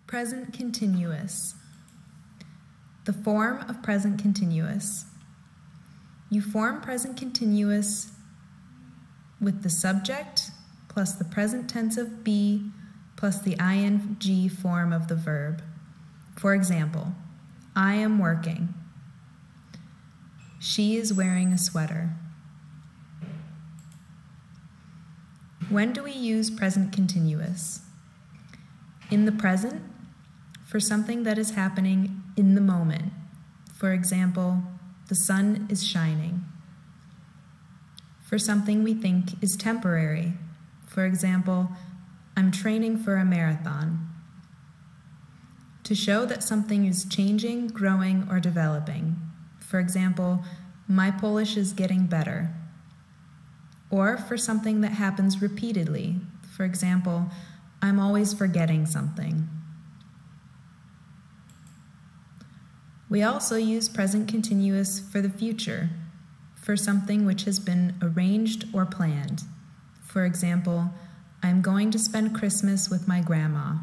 Present continuous. The form of present continuous. You form present continuous with the subject plus the present tense of be plus the ing form of the verb. For example, I am working. She is wearing a sweater. When do we use present continuous? In the present, for something that is happening in the moment. For example, the sun is shining. For something we think is temporary. For example, I'm training for a marathon. To show that something is changing, growing, or developing. For example, my Polish is getting better. Or for something that happens repeatedly. For example, I'm always forgetting something. We also use present continuous for the future, for something which has been arranged or planned. For example, I'm going to spend Christmas with my grandma.